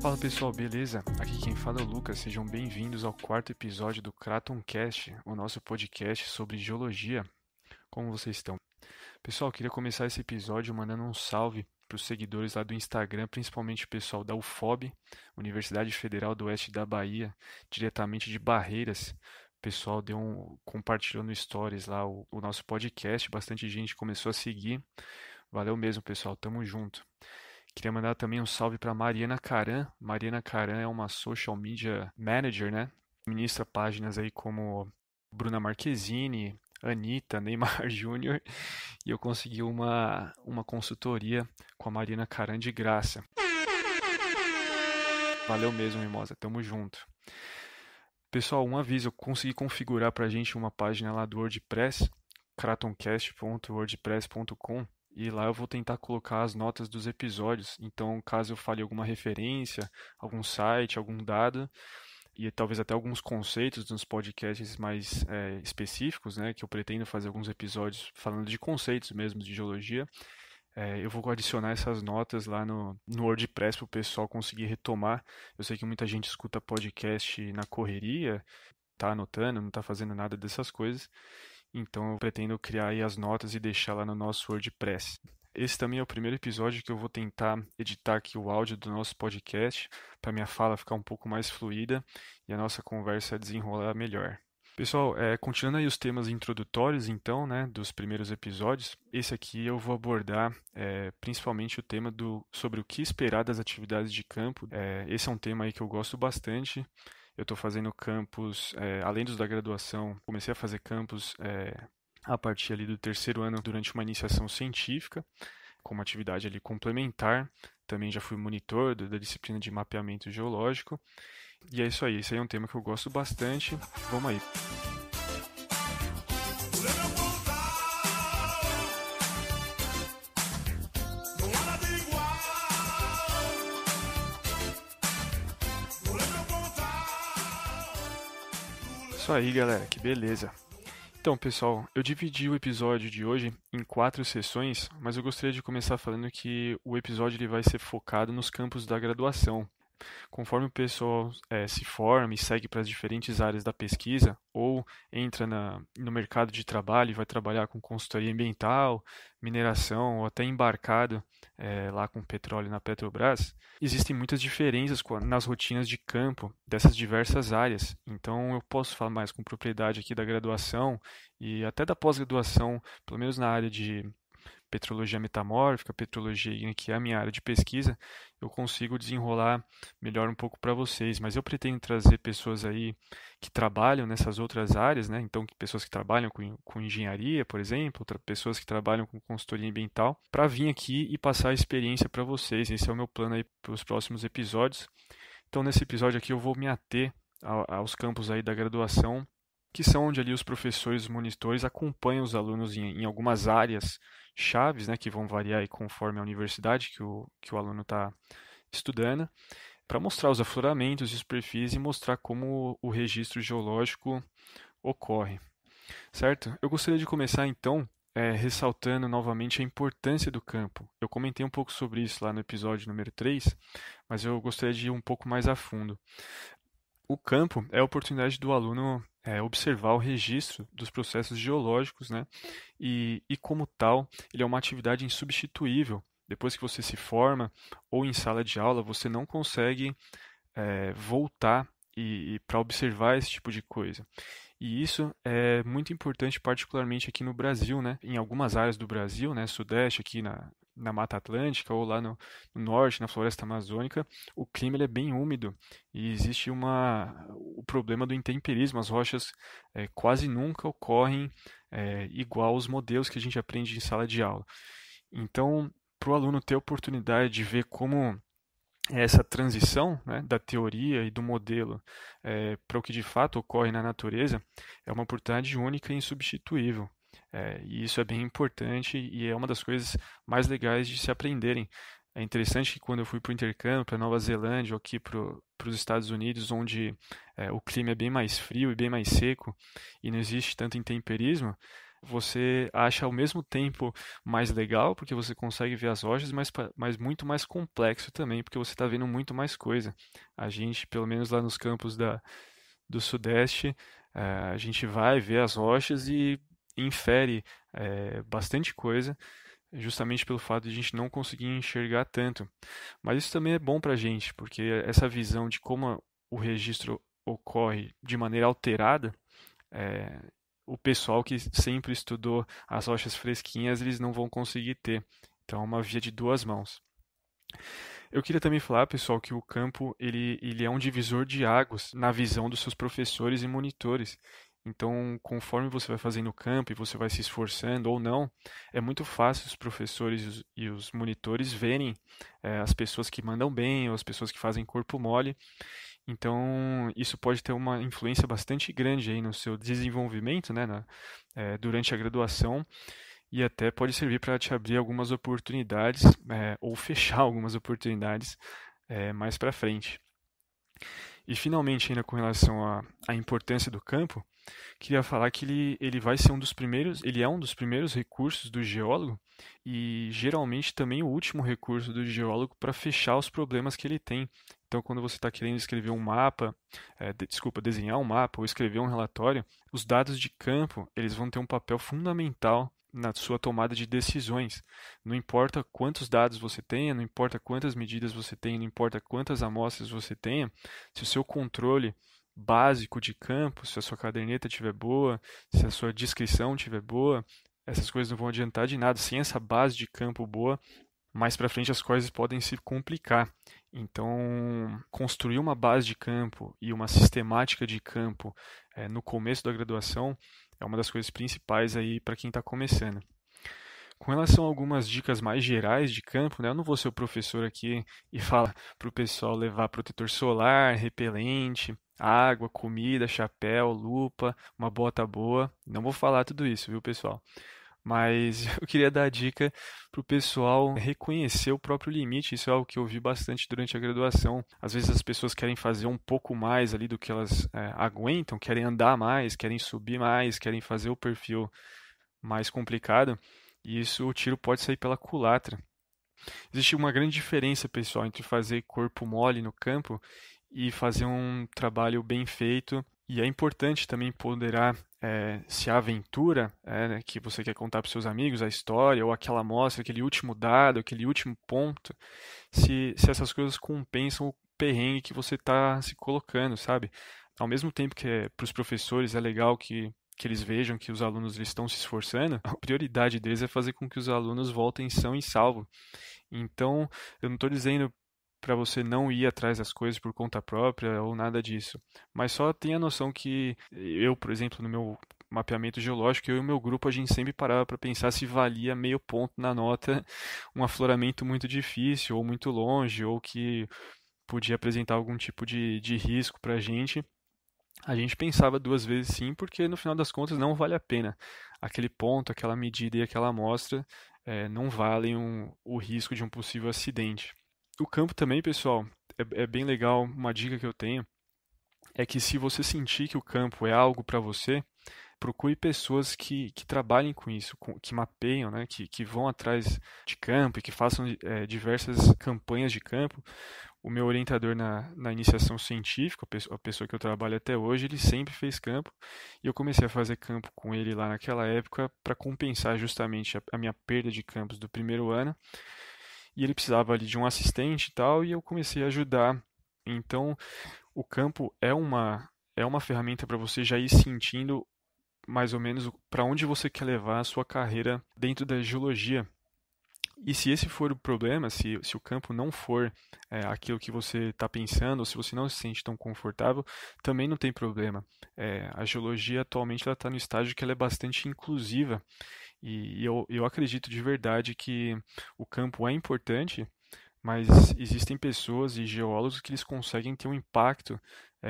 Fala pessoal, beleza? Aqui quem fala é o Lucas, sejam bem-vindos ao quarto episódio do Kratoncast, o nosso podcast sobre geologia. Como vocês estão? Pessoal, queria começar esse episódio mandando um salve para os seguidores lá do Instagram, principalmente o pessoal da UFOB, Universidade Federal do Oeste da Bahia, diretamente de Barreiras. O pessoal compartilhou no Stories lá o nosso podcast, bastante gente começou a seguir. Valeu mesmo, pessoal, tamo junto. Queria mandar também um salve para Mariana Caran. Mariana Caran é uma social media manager, né? Administra páginas aí como Bruna Marquezine, Anitta, Neymar Júnior. E eu consegui uma consultoria com a Mariana Caran de graça. Valeu mesmo, Mimosa. Tamo junto. Pessoal, um aviso. Eu consegui configurar pra gente uma página lá do WordPress, kratoncast.wordpress.com. E lá eu vou tentar colocar as notas dos episódios. Então, caso eu fale alguma referência, algum site, algum dado, e talvez até alguns conceitos nos podcasts mais específicos, né, que eu pretendo fazer alguns episódios falando de conceitos mesmo de geologia, eu vou adicionar essas notas lá no WordPress para o pessoal conseguir retomar. Eu sei que muita gente escuta podcast na correria, tá anotando, não tá fazendo nada dessas coisas. Então eu pretendo criar aí as notas e deixar lá no nosso WordPress. Esse também é o primeiro episódio que eu vou tentar editar aqui o áudio do nosso podcast para minha fala ficar um pouco mais fluida e a nossa conversa desenrolar melhor. Pessoal, continuando aí os temas introdutórios, então, né, dos primeiros episódios, esse aqui eu vou abordar principalmente o tema sobre o que esperar das atividades de campo. Esse é um tema aí que eu gosto bastante. Eu estou fazendo campus, além dos da graduação, comecei a fazer campus a partir ali do terceiro ano durante uma iniciação científica, como atividade ali complementar. Também já fui monitor da disciplina de mapeamento geológico. E é isso aí, esse aí é um tema que eu gosto bastante. Vamos aí. Isso aí, galera, que beleza. Então, pessoal, eu dividi o episódio de hoje em 4 sessões, mas eu gostaria de começar falando que o episódio ele vai ser focado nos campos da graduação. Conforme o pessoal se forma e segue para as diferentes áreas da pesquisa, ou entra no mercado de trabalho e vai trabalhar com consultoria ambiental, mineração, ou até embarcado lá com petróleo na Petrobras, existem muitas diferenças nas rotinas de campo dessas diversas áreas. Então eu posso falar mais com propriedade aqui da graduação e até da pós-graduação, pelo menos na área de petrologia metamórfica, petrologia, que é a minha área de pesquisa, eu consigo desenrolar melhor um pouco para vocês, mas eu pretendo trazer pessoas aí que trabalham nessas outras áreas, né? Então, pessoas que trabalham com engenharia, por exemplo, pessoas que trabalham com consultoria ambiental, para vir aqui e passar a experiência para vocês. Esse é o meu plano aí para os próximos episódios. Então, nesse episódio aqui, eu vou me ater aos campos aí da graduação, que são onde ali os professores, os monitores acompanham os alunos em algumas áreas chaves, né, que vão variar aí conforme a universidade que o aluno está estudando, para mostrar os afloramentos e os perfis e mostrar como o registro geológico ocorre, certo? Eu gostaria de começar então ressaltando novamente a importância do campo. Eu comentei um pouco sobre isso lá no episódio número 3, mas eu gostaria de ir um pouco mais a fundo. O campo é a oportunidade do aluno observar o registro dos processos geológicos, né? E como tal, ele é uma atividade insubstituível. Depois que você se forma ou em sala de aula, você não consegue voltar e para observar esse tipo de coisa. E isso é muito importante, particularmente aqui no Brasil, né? Em algumas áreas do Brasil, né? Sudeste, aqui na Mata Atlântica ou lá no norte, na Floresta Amazônica, o clima ele é bem úmido e existe o problema do intemperismo. As rochas quase nunca ocorrem igual aos modelos que a gente aprende em sala de aula. Então, para o aluno ter a oportunidade de ver como essa transição, né, da teoria e do modelo para o que de fato ocorre na natureza é uma oportunidade única e insubstituível. E isso é bem importante e é uma das coisas mais legais de se aprenderem. É interessante que quando eu fui para o intercâmbio, para Nova Zelândia ou aqui para os Estados Unidos, onde o clima é bem mais frio e bem mais seco e não existe tanto intemperismo, você acha ao mesmo tempo mais legal, porque você consegue ver as rochas, mas muito mais complexo também, porque você está vendo muito mais coisa. A gente, pelo menos lá nos campos do Sudeste, a gente vai ver as rochas e infere bastante coisa, justamente pelo fato de a gente não conseguir enxergar tanto. Mas isso também é bom para a gente, porque essa visão de como o registro ocorre de maneira alterada, é, o pessoal que sempre estudou as rochas fresquinhas, eles não vão conseguir ter. Então, é uma via de duas mãos. Eu queria também falar, pessoal, que o campo ele é um divisor de águas na visão dos seus professores e monitores. Então, conforme você vai fazendo o campo e você vai se esforçando ou não, é muito fácil os professores e os monitores verem as pessoas que mandam bem ou as pessoas que fazem corpo mole. Então, isso pode ter uma influência bastante grande aí no seu desenvolvimento, né, durante a graduação e até pode servir para te abrir algumas oportunidades ou fechar algumas oportunidades mais para frente. E finalmente, ainda com relação à importância do campo, queria falar que ele vai ser um dos primeiros, ele é um dos primeiros recursos do geólogo e geralmente também o último recurso do geólogo para fechar os problemas que ele tem. Então, quando você está querendo escrever um mapa, desenhar um mapa ou escrever um relatório, os dados de campo eles vão ter um papel fundamental na sua tomada de decisões. Não importa quantos dados você tenha, não importa quantas medidas você tenha, não importa quantas amostras você tenha, se o seu controle básico de campo, se a sua caderneta estiver boa, se a sua descrição estiver boa, essas coisas não vão adiantar de nada. Sem essa base de campo boa, mais para frente as coisas podem se complicar. Então, construir uma base de campo e uma sistemática de campo no começo da graduação é uma das coisas principais aí para quem está começando. Com relação a algumas dicas mais gerais de campo, né, eu não vou ser o professor aqui e falar para o pessoal levar protetor solar, repelente, água, comida, chapéu, lupa, uma bota boa. Não vou falar tudo isso, viu, pessoal? Mas eu queria dar a dica para o pessoal reconhecer o próprio limite. Isso é algo que eu vi bastante durante a graduação. Às vezes as pessoas querem fazer um pouco mais ali do que elas aguentam, querem andar mais, querem subir mais, querem fazer o perfil mais complicado. E isso o tiro pode sair pela culatra. Existe uma grande diferença, pessoal, entre fazer corpo mole no campo e fazer um trabalho bem feito. E é importante também ponderar se a aventura né, que você quer contar para os seus amigos, a história, ou aquela amostra, aquele último dado, aquele último ponto, se essas coisas compensam o perrengue que você está se colocando, sabe? Ao mesmo tempo que para os professores é legal que eles vejam que os alunos eles estão se esforçando, a prioridade deles é fazer com que os alunos voltem são e salvo. Então, eu não estou dizendo para você não ir atrás das coisas por conta própria ou nada disso, mas só tenha noção que eu, por exemplo, no meu mapeamento geológico, eu e o meu grupo, a gente sempre parava para pensar se valia meio ponto na nota um afloramento muito difícil ou muito longe ou que podia apresentar algum tipo de risco para a gente. A gente pensava duas vezes sim, porque no final das contas não vale a pena. Aquele ponto, aquela medida e aquela amostra não valem o risco de um possível acidente. O campo também, pessoal, é bem legal. Uma dica que eu tenho é que se você sentir que o campo é algo para você, procure pessoas que trabalhem com isso, que mapeiam, né, que vão atrás de campo e que façam diversas campanhas de campo. O meu orientador na iniciação científica, a pessoa que eu trabalho até hoje, ele sempre fez campo e eu comecei a fazer campo com ele lá naquela época para compensar justamente a minha perda de campos do primeiro ano. E ele precisava ali de um assistente e tal, e eu comecei a ajudar. Então, o campo é uma ferramenta para você já ir sentindo mais ou menos para onde você quer levar a sua carreira dentro da geologia. E se esse for o problema, se o campo não for aquilo que você está pensando, ou se você não se sente tão confortável, também não tem problema. A geologia atualmente está no estágio que ela é bastante inclusiva. E eu acredito de verdade que o campo é importante, mas existem pessoas e geólogos que eles conseguem ter um impacto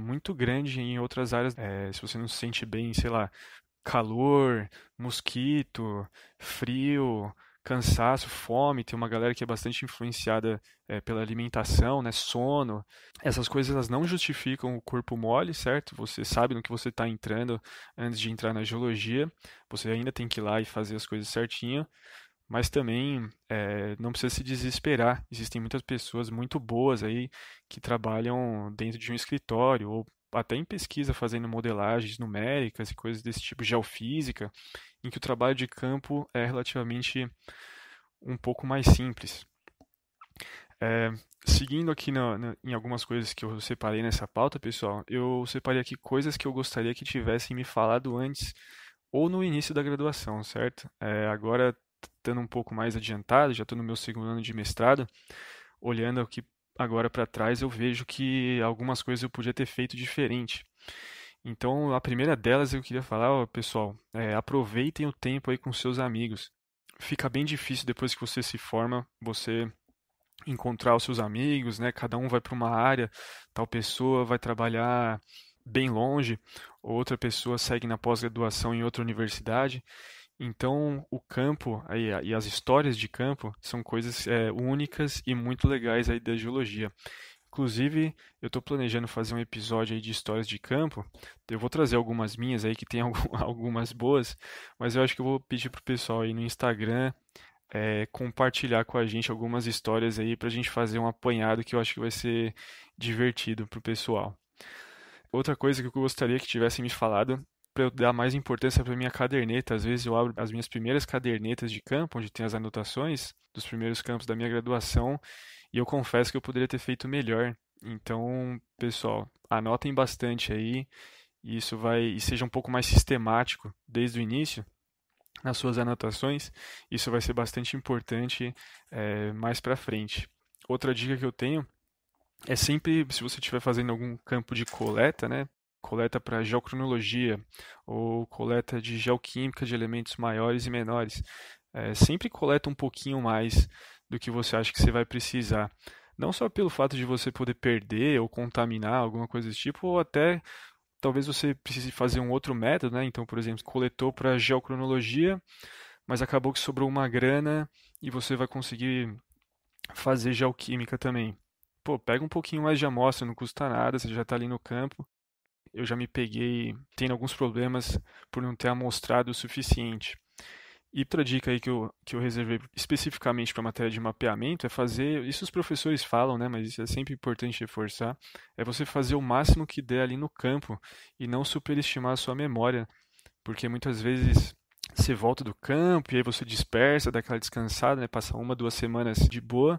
muito grande em outras áreas. Se você não se sente bem, sei lá, calor, mosquito, frio, cansaço, fome, tem uma galera que é bastante influenciada pela alimentação, né, sono. Essas coisas elas não justificam o corpo mole, certo? Você sabe no que você está entrando antes de entrar na geologia, você ainda tem que ir lá e fazer as coisas certinho, mas também não precisa se desesperar. Existem muitas pessoas muito boas aí que trabalham dentro de um escritório ou até em pesquisa fazendo modelagens numéricas e coisas desse tipo, geofísica, em que o trabalho de campo é relativamente um pouco mais simples. É, seguindo aqui em algumas coisas que eu separei nessa pauta, pessoal, eu separei aqui coisas que eu gostaria que tivessem me falado antes ou no início da graduação, certo? Agora, estando um pouco mais adiantado, já estou no meu segundo ano de mestrado, olhando aqui agora para trás, eu vejo que algumas coisas eu podia ter feito diferente. Então, a primeira delas eu queria falar, ó, pessoal, aproveitem o tempo aí com seus amigos. Fica bem difícil depois que você se forma, você encontrar os seus amigos, né? Cada um vai para uma área, tal pessoa vai trabalhar bem longe, outra pessoa segue na pós-graduação em outra universidade. Então, o campo e as histórias de campo são coisas únicas e muito legais aí da geologia. Inclusive, eu estou planejando fazer um episódio aí de histórias de campo. Eu vou trazer algumas minhas aí que tem algumas boas, mas eu acho que eu vou pedir pro pessoal aí no Instagram compartilhar com a gente algumas histórias aí para a gente fazer um apanhado que eu acho que vai ser divertido pro pessoal. Outra coisa que eu gostaria que tivesse me falado para eu dar mais importância para minha caderneta. Às vezes eu abro as minhas primeiras cadernetas de campo, onde tem as anotações dos primeiros campos da minha graduação, e eu confesso que eu poderia ter feito melhor. Então, pessoal, anotem bastante aí, e e seja um pouco mais sistemático desde o início nas suas anotações. Isso vai ser bastante importante mais para frente. Outra dica que eu tenho é sempre, se você estiver fazendo algum campo de coleta, né? Coleta para geocronologia ou coleta de geoquímica de elementos maiores e menores. Sempre coleta um pouquinho mais do que você acha que você vai precisar. Não só pelo fato de você poder perder ou contaminar alguma coisa desse tipo, ou até talvez você precise fazer um outro método, né? Então, por exemplo, coletou para geocronologia, mas acabou que sobrou uma grana e você vai conseguir fazer geoquímica também. Pô, pega um pouquinho mais de amostra, não custa nada, você já está ali no campo. Eu já me peguei tendo alguns problemas por não ter amostrado o suficiente. E outra dica aí que eu reservei especificamente para a matéria de mapeamento é fazer, isso os professores falam, né, mas isso é sempre importante reforçar, é você fazer o máximo que der ali no campo e não superestimar a sua memória, porque muitas vezes você volta do campo e aí você dispersa, dá aquela descansada, né, passa uma, 2 semanas de boa,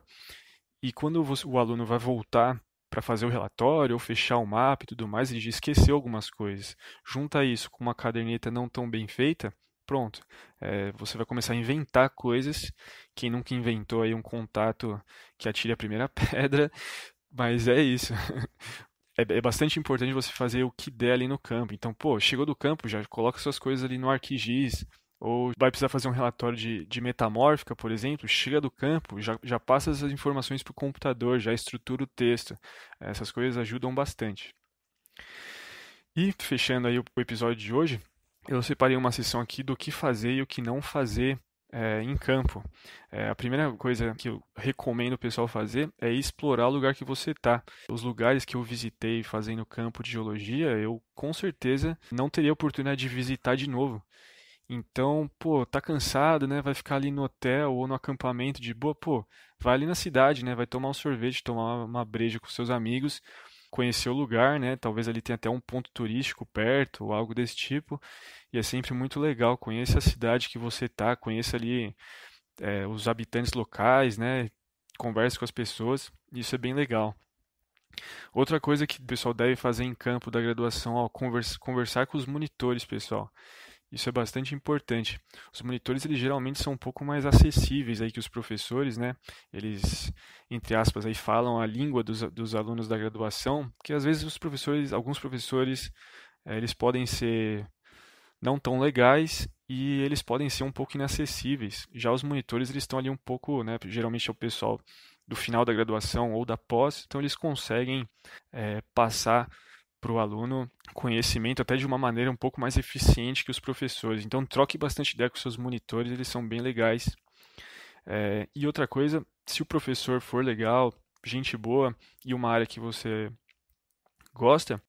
e quando o aluno vai voltar para fazer o relatório ou fechar o mapa e tudo mais, ele já esqueceu algumas coisas. Junta isso com uma caderneta não tão bem feita, pronto. Você vai começar a inventar coisas. Quem nunca inventou aí um contato que atire a primeira pedra, mas é isso. É bastante importante você fazer o que der ali no campo. Então, pô, chegou do campo, já coloca suas coisas ali no ArcGIS, ou vai precisar fazer um relatório de metamórfica, por exemplo, chega do campo, já passa essas informações para o computador, já estrutura o texto. Essas coisas ajudam bastante. E fechando aí o episódio de hoje, eu separei uma seção aqui do que fazer e o que não fazer em campo. A primeira coisa que eu recomendo o pessoal fazer é explorar o lugar que você está. Os lugares que eu visitei fazendo campo de geologia, eu com certeza não teria oportunidade de visitar de novo. Então, pô, tá cansado, né? Vai ficar ali no hotel ou no acampamento de boa, pô, vai ali na cidade, né? Vai tomar um sorvete, tomar uma breja com seus amigos, conhecer o lugar, né? Talvez ali tenha até um ponto turístico perto ou algo desse tipo. E é sempre muito legal. Conheça a cidade que você tá, conheça ali os habitantes locais, né? Converse com as pessoas. Isso é bem legal. Outra coisa que o pessoal deve fazer em campo da graduação, ó, conversar com os monitores, pessoal. Isso é bastante importante. Os monitores, eles geralmente são um pouco mais acessíveis aí que os professores, né? Eles, entre aspas, aí falam a língua dos alunos da graduação, que às vezes alguns professores, eles podem ser não tão legais e eles podem ser um pouco inacessíveis. Já os monitores, eles estão ali um pouco, né? Geralmente é o pessoal do final da graduação ou da pós, então eles conseguem passar para o aluno conhecimento até de uma maneira um pouco mais eficiente que os professores. Então troque bastante ideia com seus monitores, eles são bem legais. E outra coisa, se o professor for legal, gente boa e uma área que você gosta,